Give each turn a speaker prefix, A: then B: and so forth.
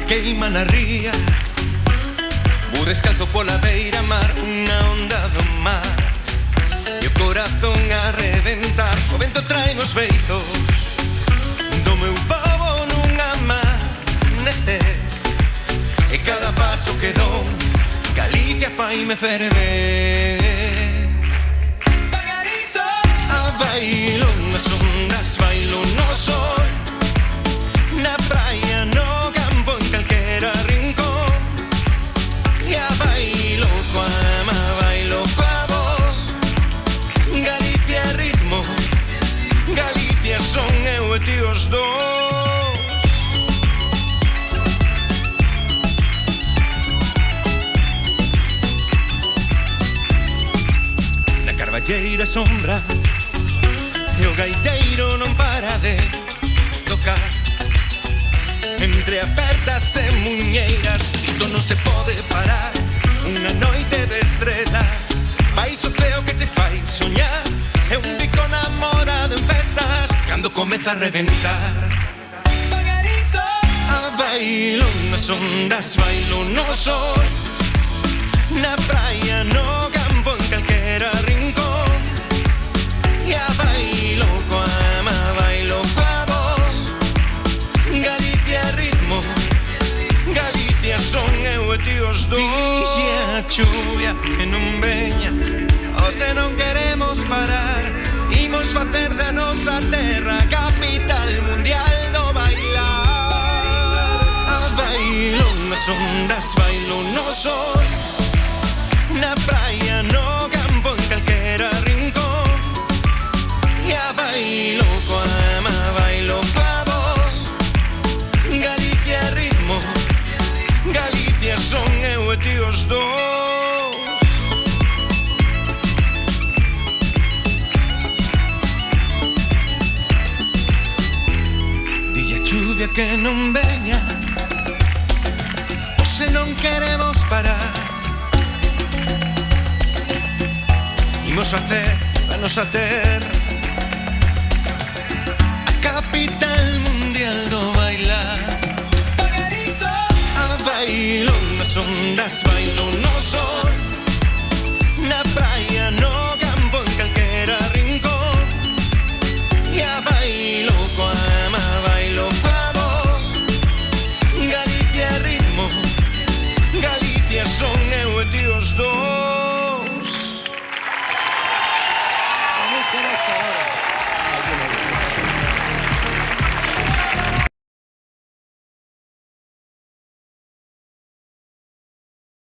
A: queima na ría. Vou descalzo pola beira mar, unha onda do mar, e o corazón a reventar. O vento trae os feitos do meu pobo nun amanecer, e cada paso que dou Galicia faime ferver. Bailo nas ondas, bailo no sol, na praia, no campo, en calquera rincón. E a bailo coa ama, bailo coa voz. Galicia ritmo, Galicia son eu e ti os dous. Na carballeira sombra e o gaiteiro non para de tocar. Entre apertas e muñeiras, isto non se pode parar. Unha noite de estrelas, baixo o ceo que che fai soñar. É un bico namorado en festas, cando comeza a reventar. A bailo nas ondas, bailo no sol, na praia, no campo, en calquera rincón. E a bailo coa ama, bailo coa voz. Galicia ritmo, Galicia son eu e ti os dous. Dixe a chuvia que non veña, hoxe non queremos parar. Imos facer da nosa terra capital mundial do bailar. A bailo nas ondas, bailo no sol, na praia, no campo, en calquera rincón. E a bailo coa ama, bailo coa voz. Galicia ritmo, Galicia son eu e ti os dous. Dille a chuvia que non veña, hoxe non queremos parar. Imos facer a nosa terra